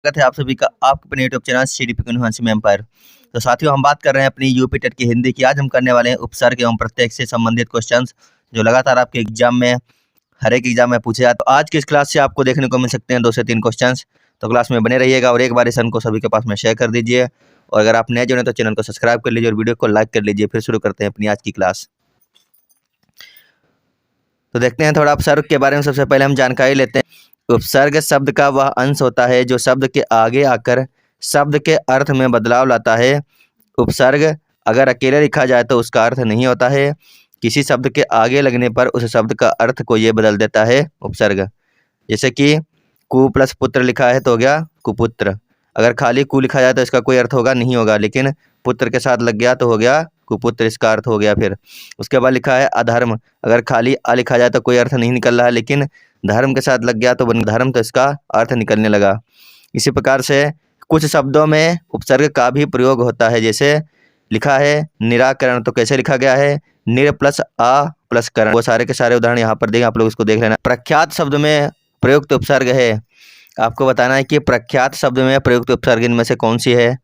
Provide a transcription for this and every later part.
स्वागत है आप सभी का आपके अपने यूट्यूब चैनल CDP यूनिवर्सिटी में एम्पायर। तो साथियों, हम बात कर रहे हैं अपनी यूपी टेट की हिंदी की। आज हम करने वाले हैं उपसर्ग एवं प्रत्यय से संबंधित क्वेश्चंस जो लगातार आपके एग्जाम में हर एक एग्जाम में पूछे जाते। तो आज की इस क्लास से आपको देखने को मिल सकते हैं 2 से 3 क्वेश्चंस। तो क्लास में बने रहिएगा और एक बार इस को सभी के पास में शेयर कर दीजिए। और अगर आप नए जुड़े तो चैनल को सब्सक्राइब कर लीजिए और वीडियो को लाइक कर लीजिए। फिर शुरू करते हैं अपनी आज की क्लास। तो देखते हैं थोड़ा उपसर्ग के बारे में। सबसे पहले हम जानकारी लेते हैं। उपसर्ग शब्द का वह अंश होता है जो शब्द के आगे आकर शब्द के अर्थ में बदलाव लाता है। उपसर्ग अगर अकेले लिखा जाए तो उसका अर्थ नहीं होता है। किसी शब्द के आगे लगने पर उस शब्द का अर्थ को ये बदल देता है उपसर्ग। जैसे कि कु प्लस पुत्र लिखा है तो हो गया कुपुत्र। अगर खाली कु लिखा जाए तो इसका कोई अर्थ होगा नहीं होगा, लेकिन पुत्र के साथ लग गया तो हो गया कुपुत्र, इसका अर्थ हो गया। फिर उसके बाद लिखा है अधर्म। अगर खाली अ लिखा जाए तो कोई अर्थ नहीं निकल रहा है, लेकिन धर्म के साथ लग गया तो बन धर्म, तो इसका अर्थ निकलने लगा। इसी प्रकार से कुछ शब्दों में उपसर्ग का भी प्रयोग होता है। जैसे लिखा है निराकरण, तो कैसे लिखा गया है निर प्लस आ प्लस करण। वो सारे के सारे उदाहरण यहाँ पर देंगे, आप लोग इसको देख लेना। प्रख्यात शब्द में प्रयुक्त उपसर्ग है। आपको बताना है कि प्रख्यात शब्द में प्रयुक्त उपसर्ग इनमें से कौन सी है।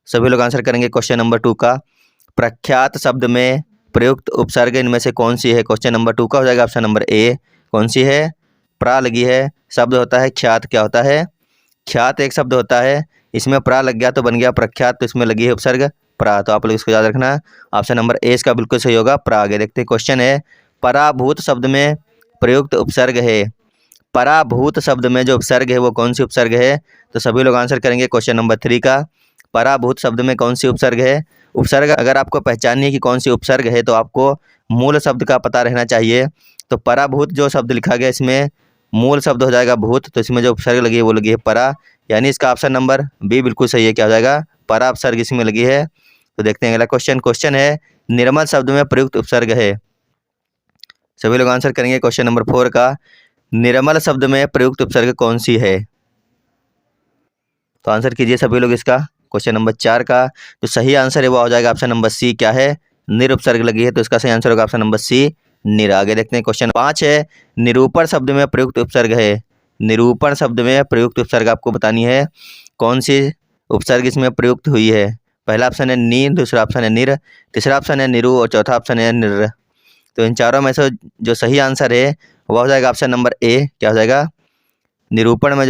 सभी लोग आंसर करेंगे क्वेश्चन नंबर 2 का। प्रख्यात शब्द में प्रयुक्त उपसर्ग इनमें से कौन सी है। क्वेश्चन नंबर 2 का हो जाएगा ऑप्शन नंबर ए। कौन सी है? प्रा लगी है। शब्द होता है ख्यात। क्या होता है? ख्यात एक शब्द होता है, इसमें प्रा लग गया तो बन गया प्रख्यात, तो इसमें लगी है उपसर्ग प्रा। तो आप लोग इसको याद रखना। ऑप्शन नंबर ए इसका बिल्कुल सही होगा, प्रा। आगे देखते हैं। क्वेश्चन है पराभूत शब्द में प्रयुक्त उपसर्ग है। पराभूत शब्द में जो उपसर्ग है वो कौन सी उपसर्ग है? तो सभी लोग आंसर करेंगे क्वेश्चन नंबर 3 का। पराभूत शब्द में कौन सी उपसर्ग है? उपसर्ग अगर आपको पहचाननी है कि कौन सी उपसर्ग है तो आपको मूल शब्द का पता रहना चाहिए। तो पराभूत जो शब्द लिखा गया इसमें मूल शब्द हो जाएगा भूत, तो इसमें जो उपसर्ग लगी है वो लगी है परा, यानी इसका ऑप्शन नंबर बी बिल्कुल सही है। क्या हो जाएगा? परा उपसर्ग इसमें लगी है। तो देखते हैं अगला क्वेश्चन। क्वेश्चन है निर्मल शब्द में प्रयुक्त उपसर्ग है। सभी लोग आंसर करेंगे क्वेश्चन नंबर 4 का। निर्मल शब्द में प्रयुक्त उपसर्ग कौन सी है? तो आंसर कीजिए सभी लोग इसका। क्वेश्चन नंबर 4 का जो सही आंसर है वो हो जाएगा ऑप्शन नंबर सी। क्या है? निर उपसर्ग लगी है, तो इसका सही आंसर होगा ऑप्शन नंबर सी निर। आगे देखते हैं। क्वेश्चन 5 है निरूपण शब्द में प्रयुक्त उपसर्ग है। निरूपण शब्द में प्रयुक्त उपसर्ग आपको बतानी है। कौन सी उपसर्ग इसमें प्रयुक्त हुई है? पहला ऑप्शन है नी, दूसरा ऑप्शन है निर, तीसरा ऑप्शन है निरु और चौथा ऑप्शन है निर। तो इन चारों में से जो सही आंसर है वह हो जाएगा ऑप्शन नंबर ए। क्या हो जाएगा? निरूपण में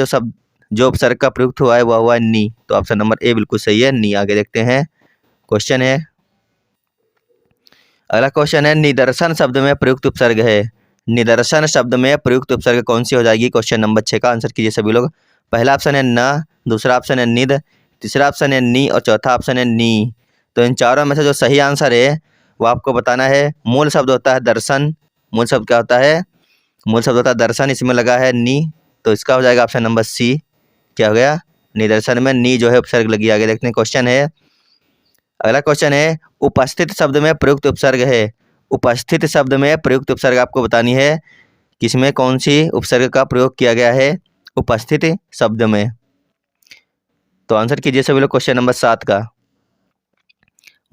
जो उपसर्ग का प्रयुक्त हुआ है वह हुआ है नी, तो ऑप्शन नंबर ए बिल्कुल सही है, नी। आगे देखते हैं। क्वेश्चन है अगला क्वेश्चन है निदर्शन शब्द में प्रयुक्त उपसर्ग है। निदर्शन शब्द में प्रयुक्त उपसर्ग कौन सी हो जाएगी? क्वेश्चन नंबर 6 का आंसर कीजिए सभी लोग। पहला ऑप्शन है न, दूसरा ऑप्शन है निद, तीसरा ऑप्शन है नी और चौथा ऑप्शन है नी। तो इन चारों में से जो सही आंसर है वो आपको बताना है। मूल शब्द होता है दर्शन। मूल शब्द क्या होता है? मूल शब्द होता है दर्शन, इसमें लगा है नी, तो इसका हो जाएगा ऑप्शन नंबर सी। क्या हो गया? निदर्शन में नी जो है उपसर्ग लगी। आगे देखते हैं। क्वेश्चन है अगला क्वेश्चन है उपस्थित शब्द में प्रयुक्त उपसर्ग है। उपस्थित शब्द में प्रयुक्त उपसर्ग आपको बतानी है किसमें कौन सी उपसर्ग का प्रयोग किया गया है उपस्थित शब्द में। तो आंसर कीजिए सभी लोग क्वेश्चन नंबर 7 का।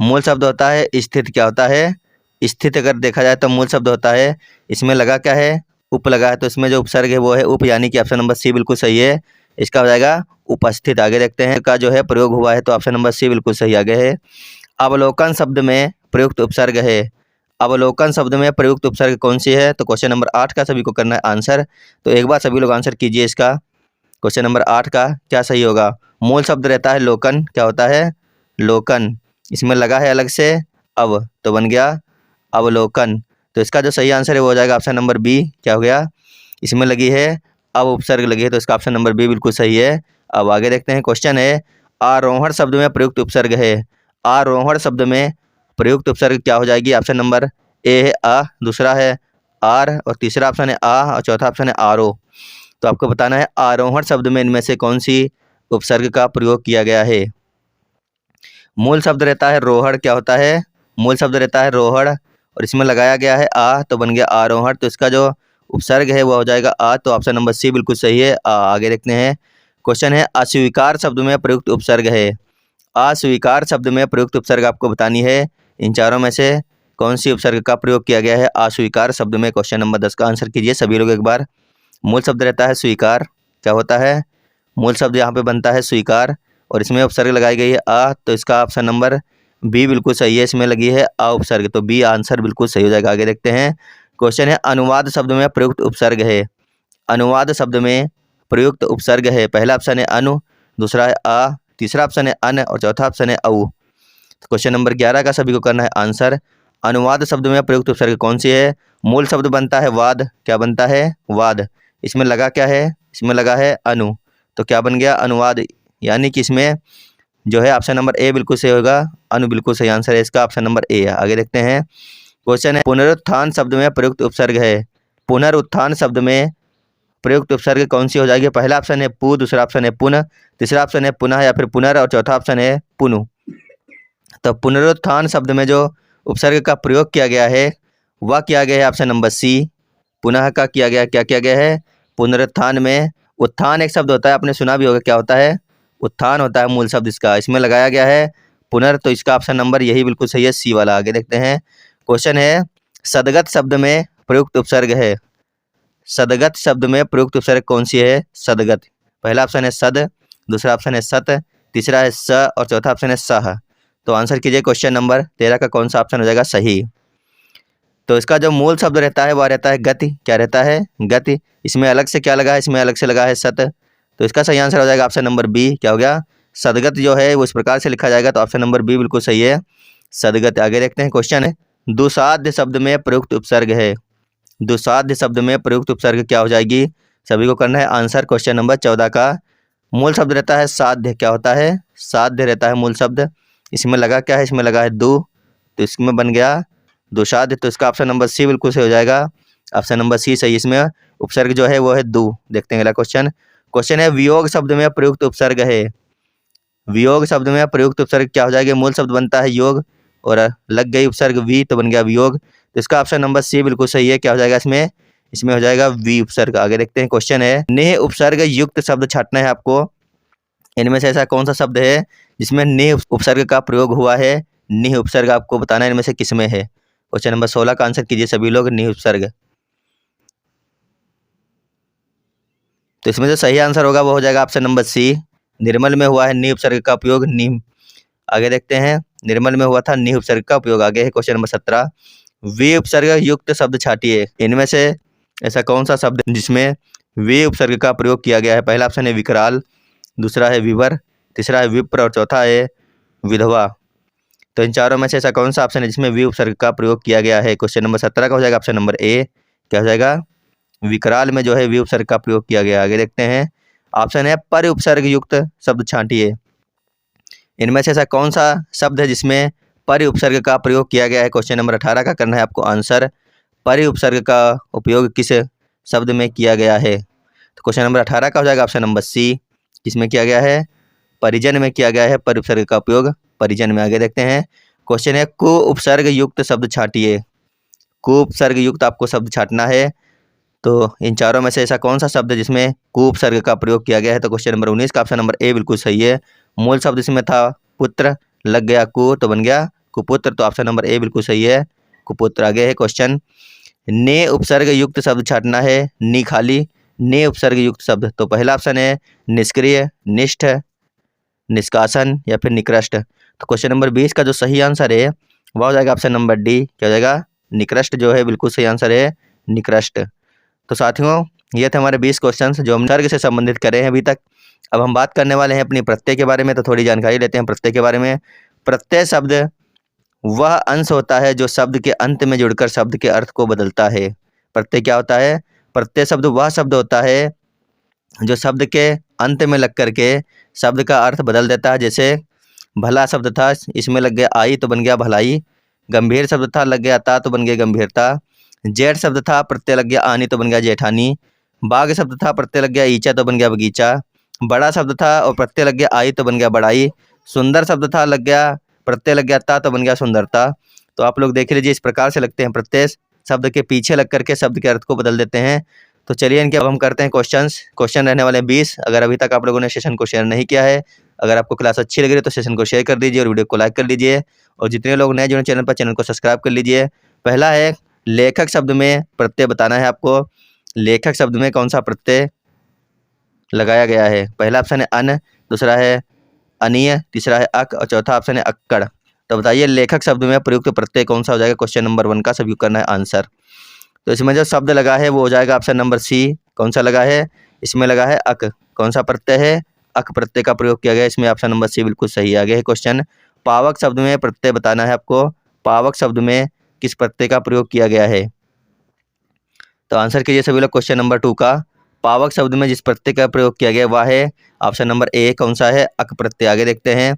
मूल शब्द होता है स्थित। क्या होता है? स्थित अगर देखा जाए तो मूल शब्द होता है, इसमें लगा क्या है? उप लगा है, तो इसमें जो उपसर्ग है वो है उप, यानी कि ऑप्शन नंबर सी बिल्कुल सही है। इसका हो जाएगा उपस्थित। आगे देखते हैं का जो है प्रयोग हुआ है, तो ऑप्शन नंबर सी बिल्कुल सही आगे है। अवलोकन शब्द में प्रयुक्त उपसर्ग है। अवलोकन शब्द में प्रयुक्त उपसर्ग कौन सी है? तो क्वेश्चन नंबर 8 का सभी को करना है आंसर। तो एक बार सभी लोग आंसर कीजिए इसका। क्वेश्चन नंबर 8 का क्या सही होगा? मूल शब्द रहता है लोकन। क्या होता है? लोकन। इसमें लगा है अलग से अव, तो बन गया अवलोकन। तो इसका जो सही आंसर है वो हो जाएगा ऑप्शन नंबर बी। क्या हो गया? इसमें लगी है अब उपसर्ग लगी है, तो इसका ऑप्शन नंबर बी बिल्कुल सही है। अब आगे देखते हैं। क्वेश्चन है आरोहण शब्द में प्रयुक्त उपसर्ग है। आरोहण शब्द में प्रयुक्त उपसर्ग क्या हो जाएगी? ऑप्शन नंबर ए है आ, दूसरा है आर और तीसरा ऑप्शन है आ और चौथा ऑप्शन है आरो। तो आपको बताना है आरोहण शब्द में इनमें से कौन सी उपसर्ग का प्रयोग किया गया है। मूल शब्द रहता है रोहड़। क्या होता है? मूल शब्द रहता है रोहड़ और इसमें लगाया गया है आ, तो बन गया आरोहण। तो इसका जो उपसर्ग है वह हो जाएगा आ, तो ऑप्शन नंबर सी बिल्कुल सही है। आगे देखते हैं। क्वेश्चन है अस्वीकार शब्द में प्रयुक्त उपसर्ग है। अस्वीकार शब्द में प्रयुक्त उपसर्ग आपको बतानी है इन चारों में से कौन सी उपसर्ग का प्रयोग किया गया है अस्वीकार शब्द में। क्वेश्चन नंबर 10 का आंसर कीजिए सभी लोग एक बार। मूल शब्द रहता है स्वीकार। क्या होता है? मूल शब्द यहाँ पे बनता है स्वीकार और इसमें उपसर्ग लगाई गई है आ, तो इसका ऑप्शन नंबर बी बिल्कुल सही है, इसमें लगी है आ उपसर्ग, तो बी आंसर बिल्कुल सही हो जाएगा। आगे देखते हैं, क्वेश्चन है अनुवाद शब्द में प्रयुक्त उपसर्ग है। अनुवाद शब्द में प्रयुक्त उपसर्ग है, पहला ऑप्शन है अनु, दूसरा है आ, तीसरा ऑप्शन है अन और चौथा ऑप्शन है औ। क्वेश्चन नंबर 11 का सभी को करना है आंसर। अनुवाद शब्द में प्रयुक्त उपसर्ग कौन सी है? मूल शब्द बनता है वाद, क्या बनता है? वाद। इसमें लगा क्या है? इसमें लगा है अनु, तो क्या बन गया? अनुवाद। यानी कि इसमें जो है ऑप्शन नंबर ए बिल्कुल सही होगा, अनु बिल्कुल सही आंसर है इसका, ऑप्शन नंबर ए है। आगे देखते हैं, क्वेश्चन है पुनरुत्थान शब्द में प्रयुक्त उपसर्ग है। पुनरुत्थान शब्द में प्रयुक्त उपसर्ग कौन सी हो जाएगी? पहला ऑप्शन है पु, दूसरा ऑप्शन है पुन, तीसरा ऑप्शन है पुनः या फिर पुनर और चौथा ऑप्शन है पुनु। तो पुनरुत्थान शब्द में जो उपसर्ग का प्रयोग किया गया है वह किया गया है ऑप्शन नंबर सी, पुनः का किया गया। क्या किया गया है? पुनरुत्थान में उत्थान एक शब्द होता है, आपने सुना भी होगा, क्या होता है? उत्थान होता है मूल शब्द इसका, इसमें लगाया गया है पुनर, तो इसका ऑप्शन नंबर यही बिल्कुल सही है, सी वाला। आगे देखते हैं, क्वेश्चन है सदगत शब्द में प्रयुक्त उपसर्ग है। सदगत शब्द में प्रयुक्त उपसर्ग कौन सी है? सदगत, पहला ऑप्शन है सद, दूसरा ऑप्शन है सत, तीसरा है स और चौथा ऑप्शन है सह। तो आंसर कीजिए क्वेश्चन नंबर 13 का कौन सा ऑप्शन हो जाएगा सही? तो इसका जो मूल शब्द रहता है वह रहता है गति, क्या रहता है? गति। इसमें अलग से क्या लगा है? इसमें अलग से लगा है सत, तो इसका सही आंसर हो जाएगा ऑप्शन नंबर बी, क्या हो गया? सदगत जो है वो इस प्रकार से लिखा जाएगा, तो ऑप्शन नंबर बी बिल्कुल सही है, सदगत। आगे देखते हैं, क्वेश्चन है दुसाध्य शब्द में प्रयुक्त उपसर्ग है। दुसाध्य शब्द में प्रयुक्त उपसर्ग क्या हो जाएगी? सभी को करना है आंसर। क्वेश्चन नंबर 14 का मूल शब्द रहता है साध्य, क्या होता है? साध्य रहता है मूल शब्द। इसमें लगा क्या है? इसमें लगा है दु, तो इसमें बन गया दुसाध्य, तो इसका ऑप्शन नंबर सी बिल्कुल सही हो जाएगा, ऑप्शन नंबर सी सही। इसमें उपसर्ग जो है वो है दु। देखते हैं अगला क्वेश्चन। क्वेश्चन है वियोग शब्द में प्रयुक्त उपसर्ग है। वियोग शब्द में प्रयुक्त उपसर्ग क्या हो जाएगा? मूल शब्द बनता है योग और लग गई उपसर्ग वी, तो बन गया वियोग, तो इसका ऑप्शन नंबर सी बिल्कुल सही है। क्या हो जाएगा इसमें? इसमें हो जाएगा वी उपसर्ग। आगे देखते हैं, क्वेश्चन है नेह उपसर्ग युक्त शब्द छांटना है आपको। इनमें से ऐसा कौन सा शब्द है जिसमें नेह उपसर्ग का प्रयोग हुआ है? नेह उपसर्ग आपको बताना है इनमें से किसमें है। क्वेश्चन नंबर 16 का आंसर कीजिए सभी लोग, नेह उपसर्ग। तो इसमें जो सही आंसर होगा वो हो जाएगा ऑप्शन नंबर सी, निर्मल में हुआ है नेह उपसर्ग का उपयोग, नीम। आगे देखते हैं, निर्मल में हुआ था नेह उपसर्ग का उपयोग। आगे है क्वेश्चन नंबर 17, वे उपसर्ग युक्त शब्द छाटिए। इनमें से ऐसा कौन सा शब्द जिसमें वे उपसर्ग का प्रयोग किया गया है? पहला ऑप्शन है विकराल, दूसरा है विवर, तीसरा है विप्र और चौथा है विधवा। तो इन चारों में से ऐसा कौन सा ऑप्शन है जिसमें वी उपसर्ग का प्रयोग किया गया है? क्वेश्चन नंबर 17 का हो जाएगा ऑप्शन नंबर ए, क्या हो जाएगा? विकराल में जो है वी उपसर्ग का प्रयोग किया गया। आगे देखते हैं, ऑप्शन है पर उपसर्ग युक्त शब्द छांटिए। इनमें से ऐसा कौन सा शब्द है जिसमें पर उपसर्ग का प्रयोग किया गया है? क्वेश्चन नंबर 18 का करना है आपको आंसर। पर उपसर्ग का उपयोग किस शब्द में किया गया है? तो क्वेश्चन नंबर 18 का हो जाएगा ऑप्शन नंबर सी, किसमें किया गया है? परिजन में किया गया है पर उपसर्ग का उपयोग, परिजन में। आगे देखते हैं, क्वेश्चन है को उपसर्ग युक्त शब्द छाटिए। को उपसर्ग युक्त आपको शब्द छाटना है, तो इन चारों में से ऐसा कौन सा शब्द है जिसमें को उपसर्ग का प्रयोग किया गया है? तो क्वेश्चन नंबर 19 का ऑप्शन नंबर ए बिल्कुल सही है। मूल शब्द इसमें था पुत्र, लग गया को, तो बन गया कुपुत्र, तो ऑप्शन नंबर ए बिल्कुल सही है, कुपुत्र। आगे है क्वेश्चन ने उपसर्ग युक्त शब्द छाटना है, नी खाली, ने उपसर्ग युक्त शब्द। तो पहला ऑप्शन है निष्क्रिय, निष्ठ, निष्कासन या फिर निकृष्ट। तो क्वेश्चन नंबर 20 का जो सही आंसर है वह हो जाएगा ऑप्शन नंबर डी, क्या हो जाएगा? निकृष्ट जो है बिल्कुल सही आंसर है, निकृष्ट। तो साथियों ये थे हमारे 20 क्वेश्चंस जो हम उपसर्ग से संबंधित कर रहे हैं अभी तक। अब हम बात करने वाले हैं अपनी प्रत्यय के बारे में, तो थोड़ी जानकारी लेते हैं प्रत्यय के बारे में। प्रत्यय शब्द वह अंश होता है जो शब्द के अंत में जुड़कर शब्द के अर्थ को बदलता है। प्रत्यय क्या होता है? प्रत्यय शब्द वह शब्द होता है जो शब्द के अंत में लग करके शब्द का अर्थ बदल देता है। जैसे भला शब्द था, इसमें लग गया आई तो बन गया भलाई। गंभीर शब्द था, लग गया ता तो बन गया गंभीरता। जेठ शब्द था, प्रत्यय लग गया आनी तो बन गया जेठानी। बाग शब्द था, प्रत्यय लग गया ईचा तो बन गया बगीचा। बड़ा शब्द था और प्रत्यय लग गया आई तो बन गया बड़ाई। सुंदर शब्द था, लग गया प्रत्यय लग गया ता तो बन गया सुंदरता। तो आप लोग देख लीजिए, इस प्रकार से लगते हैं प्रत्यय शब्द के पीछे लग करके शब्द के अर्थ को बदल देते हैं। तो चलिए इनके अब हम करते हैं क्वेश्चंस। क्वेश्चन रहने वाले 20। अगर अभी तक आप लोगों ने सेशन को शेयर नहीं किया है, अगर आपको क्लास अच्छी लग रही है तो सेशन को शेयर कर दीजिए और वीडियो को लाइक कर लीजिए। और जितने लोग नए जुड़े चैनल पर, चैनल को सब्सक्राइब कर लीजिए। पहला है लेखक शब्द में प्रत्यय बताना है आपको। लेखक शब्द में कौन सा प्रत्यय लगाया गया है। पहला ऑप्शन है अन, दूसरा है अनीय, तीसरा है अक और चौथा ऑप्शन है अक्कड़। तो बताइए लेखक शब्द में प्रयुक्त प्रत्यय कौन सा हो जाएगा? क्वेश्चन नंबर 1 का सभी को करना है आंसर। तो इसमें जो शब्द लगा है वो हो जाएगा ऑप्शन नंबर सी। कौन सा लगा है? इसमें लगा है अक। कौन सा प्रत्यय है? अक प्रत्यय का प्रयोग किया गया, इसमें ऑप्शन नंबर सी बिल्कुल सही आ गया है क्वेश्चन। पावक शब्द में प्रत्यय बताना है आपको। पावक शब्द में किस प्रत्यय का प्रयोग किया गया है? तो आंसर कीजिए सभी लोग क्वेश्चन नंबर 2 का। पावक शब्द में जिस प्रत्यय का प्रयोग किया गया वह है ऑप्शन नंबर ए। कौन सा है? अक प्रत्यय। आगे देखते हैं।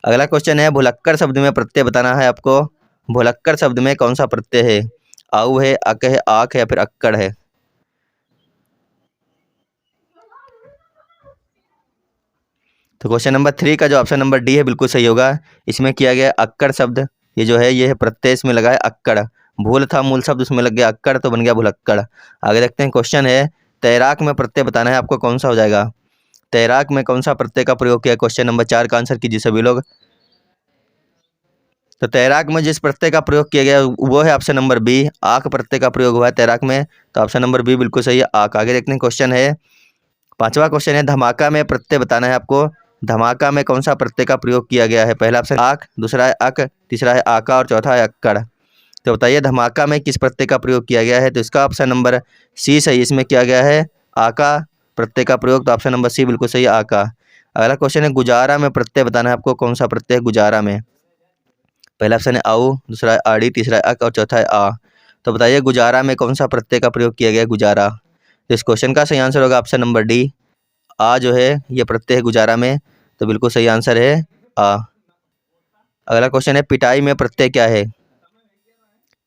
अगला क्वेश्चन है भुलक्कड़ शब्द में प्रत्यय बताना है आपको। भुलक्कड़ शब्द में कौन सा प्रत्यय है? आऊ है, अक है, आक है या फिर अक्कड़ है? तो क्वेश्चन नंबर 3 का जो ऑप्शन नंबर डी है बिल्कुल सही होगा। इसमें किया गया अक्कड़ शब्द, ये जो है ये है प्रत्यय, इसमें लगा है अक्कड़। भूल था मूल शब्द, उसमें लग गया अक्कड़ तो बन गया भुलक्कड़। आगे देखते हैं। क्वेश्चन है तैराक में प्रत्यय बताना है आपको। कौन सा हो जाएगा? तैराक में कौन सा प्रत्यय का प्रयोग किया है? क्वेश्चन नंबर 4 का आंसर कीजिए सभी लोग। तो तैराक में जिस प्रत्यय का प्रयोग किया गया वो है ऑप्शन नंबर बी। आक प्रत्यय का प्रयोग हुआ है तैराक में, तो ऑप्शन नंबर बी बिल्कुल सही है, आक। आगे देखते हैं। क्वेश्चन है 5वां क्वेश्चन है धमाका में प्रत्यय बताना है आपको। धमाका में कौन सा प्रत्यय का प्रयोग किया गया है? पहला ऑप्शन आक, दूसरा है अक, तीसरा है आका और चौथा है अक्कड़। तो बताइए धमाका में किस प्रत्यय का प्रयोग किया गया है? तो इसका ऑप्शन नंबर सी सही, इसमें किया गया है आका प्रत्यय का प्रयोग, तो ऑप्शन नंबर सी बिल्कुल सही है, आका। अगला क्वेश्चन है गुजारा में प्रत्यय बताना है आपको। कौन सा प्रत्यय है गुजारा में? पहला ऑप्शन है आऊ, दूसरा है आड़ी, तीसरा है अक और चौथा है आ। तो बताइए गुजारा में कौन सा प्रत्यय का प्रयोग किया गया है? गुजारा। तो इस क्वेश्चन का सही आंसर होगा ऑप्शन नंबर डी। आ जो है ये प्रत्यय है गुजारा में, तो बिल्कुल सही आंसर है आ। अगला क्वेश्चन है पिटाई में प्रत्यय क्या है?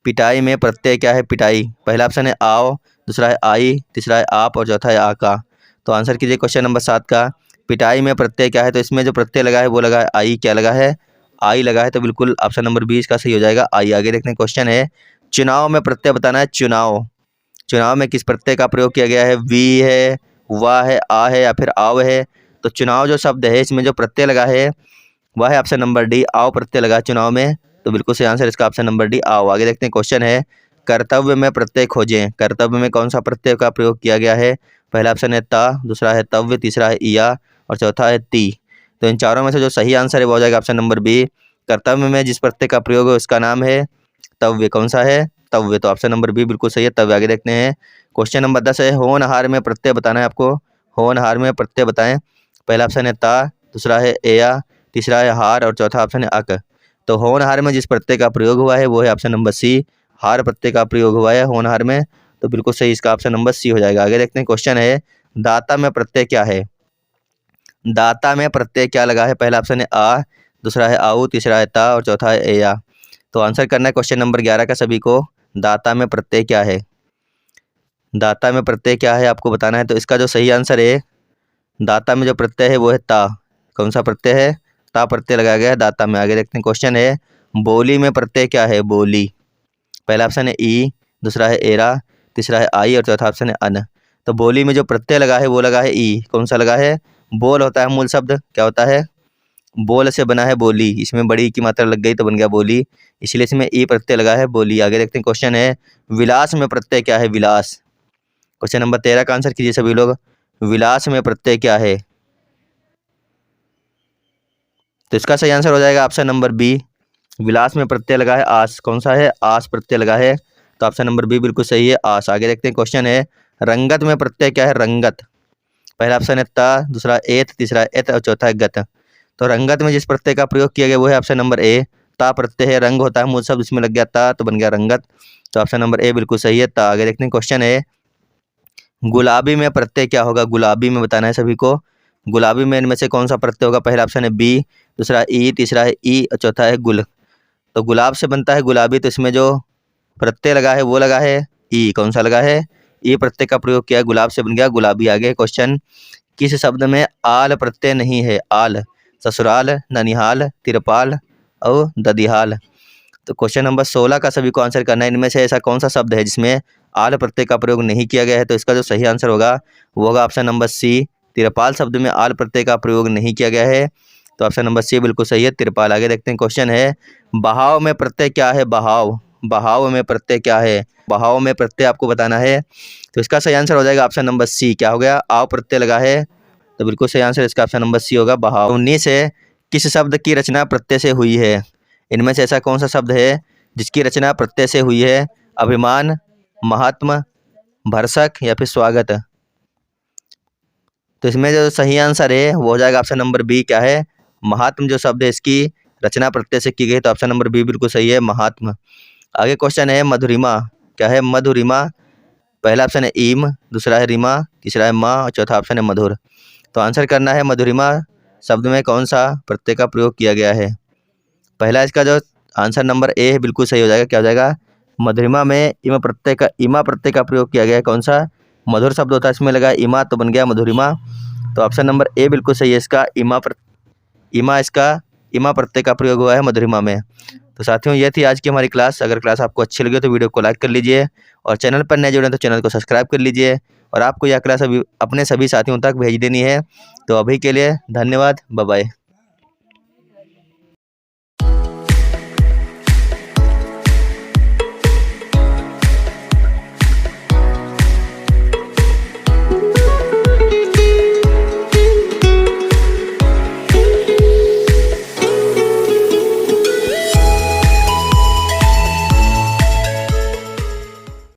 पिटाई में प्रत्यय क्या है? पिटाई। पहला ऑप्शन है आओ, दूसरा है आई, तीसरा है आप और चौथा है आका। तो आंसर कीजिए क्वेश्चन नंबर 7 का। पिटाई में प्रत्यय क्या है? तो इसमें जो प्रत्यय लगा है वो लगा है आई। क्या लगा है? आई लगा है, तो बिल्कुल ऑप्शन नंबर 20 का सही हो जाएगा आई। आगे देखते हैं। क्वेश्चन है चुनाव में प्रत्यय बताना है। चुनाव, चुनाव में किस प्रत्यय का प्रयोग किया गया है? वी है, वाह है, आ है या फिर आव है? तो चुनाव जो शब्द है इसमें जो प्रत्यय लगा है वह है ऑप्शन नंबर डी, आओ प्रत्यय लगा है चुनाव में, तो बिल्कुल सही आंसर इसका ऑप्शन नंबर डी आओ। आगे देखते हैं। क्वेश्चन है कर्तव्य में प्रत्यय खोजें। कर्तव्य में कौन सा प्रत्यय का प्रयोग किया गया है? पहला ऑप्शन है ता, दूसरा है तव्य, तीसरा है इया और चौथा है ती। तो इन चारों में से जो सही आंसर है वो हो जाएगा ऑप्शन नंबर बी। कर्तव्य में जिस प्रत्यय का प्रयोग है उसका नाम है तव्य। कौन सा है? तव्य। तो ऑप्शन नंबर बी बिल्कुल सही है, तव्य। आगे देखते हैं। क्वेश्चन नंबर 10 है होनहार में प्रत्यय बताना है आपको। होनहार में प्रत्यय बताएं। पहला ऑप्शन है ता, दूसरा है एया, तीसरा है हार और चौथा ऑप्शन है अक। तो होनहार में जिस प्रत्यय का प्रयोग हुआ है वो है ऑप्शन नंबर सी। हार प्रत्यय का प्रयोग हुआ है होनहार में, तो बिल्कुल सही इसका ऑप्शन नंबर सी हो जाएगा। आगे देखते हैं। क्वेश्चन है दाता में प्रत्यय क्या है? दाता में प्रत्यय क्या लगा है? पहला ऑप्शन है आ, दूसरा है आऊ, तीसरा है ता और चौथा है एया। तो आंसर करना है क्वेश्चन नंबर 11 का सभी को। दाता में प्रत्यय क्या है? दाता में प्रत्यय क्या है आपको बताना है। तो इसका जो सही आंसर है दाता में जो प्रत्यय है वो है ता। कौन सा प्रत्यय है? ता प्रत्यय लगाया गया है दाता में। आगे देखते हैं। क्वेश्चन है बोली में प्रत्यय क्या है? बोली। पहला ऑप्शन है ई, दूसरा है एरा, तीसरा है आई और चौथा ऑप्शन है अन। तो बोली में जो प्रत्यय लगा है वो लगा है ई। कौन सा लगा है? बोल होता है मूल शब्द, क्या होता है? बोल से बना है बोली, इसमें बड़ी की मात्रा लग गई तो बन गया बोली, इसलिए इसमें ई प्रत्यय लगा है बोली। आगे देखते हैं। क्वेश्चन है विलास में प्रत्यय क्या है? विलास। क्वेश्चन नंबर 13 का आंसर कीजिए सभी लोग। विलास में प्रत्यय क्या है? तो इसका सही आंसर हो जाएगा ऑप्शन नंबर बी। विलास में प्रत्यय लगा है आस। कौन सा है? आस प्रत्यय लगा है, तो ऑप्शन नंबर बी बिल्कुल सही है, आस। आगे देखते हैं। क्वेश्चन है रंगत में प्रत्यय क्या है? रंगत। पहला ऑप्शन है ता, दूसरा एत, तीसरा है एत और चौथा है गत। तो रंगत में जिस प्रत्यय का प्रयोग किया गया वो है ऑप्शन नंबर ए। ता प्रत्यय है, रंग होता है मूल शब्द, इसमें लग गया ता तो बन गया रंगत, तो ऑप्शन नंबर ए बिल्कुल सही है, ता। आगे देखते हैं। क्वेश्चन है गुलाबी में प्रत्यय क्या होगा? गुलाबी में बताना है सभी को। गुलाबी में इनमें से कौन सा प्रत्यय होगा? पहला ऑप्शन है बी, दूसरा ई, तीसरा है ई और चौथा है गुल। तो गुलाब से बनता है गुलाबी, तो इसमें जो प्रत्यय लगा है वो लगा है ई। कौन सा लगा है? ई प्रत्यय का प्रयोग किया है, गुलाब से बन गया गुलाबी। आगे क्वेश्चन किस शब्द में आल प्रत्यय नहीं है? आल। ससुराल, ननिहाल, तिरपाल और ददिहाल। तो क्वेश्चन नंबर 16 का सभी को आंसर करना है। इनमें से ऐसा कौन सा शब्द है जिसमें आल प्रत्यय का प्रयोग नहीं किया गया है? तो इसका जो सही आंसर होगा वो होगा ऑप्शन नंबर सी। तिरपाल शब्द में आल प्रत्यय का प्रयोग नहीं किया गया है, तो ऑप्शन नंबर सी बिल्कुल सही है, तिरपाल। आगे देखते हैं। क्वेश्चन है बहाव में प्रत्यय क्या है? बहाव। बहाव में प्रत्यय क्या है? बहाव में प्रत्यय आपको बताना है, तो इसका सही आंसर हो जाएगा ऑप्शन नंबर सी। क्या हो गया? आव प्रत्यय लगा है तो बिल्कुल सही आंसर इसका ऑप्शन नंबर सी होगा बहाव। 19 है, किस शब्द की रचना प्रत्यय से हुई है? इनमें से ऐसा कौन सा शब्द है जिसकी रचना प्रत्यय से हुई है? अभिमान, महात्म, भरसक या फिर स्वागत। तो इसमें जो सही आंसर है वो हो जाएगा ऑप्शन नंबर बी, क्या है? महात्म जो शब्द है इसकी रचना प्रत्यय से की गई, तो ऑप्शन नंबर बी बिल्कुल सही है, महात्म। आगे क्वेश्चन है मधुरिमा, क्या है मधुरिमा? पहला ऑप्शन है ईम, दूसरा है रिमा, तीसरा है माँ और चौथा ऑप्शन है मधुर। तो आंसर करना है मधुरिमा शब्द में कौन सा प्रत्यय का प्रयोग किया गया है? पहला इसका जो आंसर नंबर ए है बिल्कुल सही हो जाएगा, क्या हो जाएगा? मधुरिमा में इमा प्रत्यय का प्रयोग किया गया है। कौन सा? मधुर शब्द होता है इसमें लगा इमा तो बन गया मधुरिमा। तो ऑप्शन नंबर ए बिल्कुल सही है इसका, इमा प्रत्यय का प्रयोग हुआ है मधुरिमा में। तो साथियों ये थी आज की हमारी क्लास। अगर क्लास आपको अच्छी लगी तो वीडियो को लाइक कर लीजिए और चैनल पर नए जुड़े तो चैनल को सब्सक्राइब कर लीजिए। और आपको यह क्लास अभी अपने सभी साथियों तक भेज देनी है। तो अभी के लिए धन्यवाद, बाय बाय।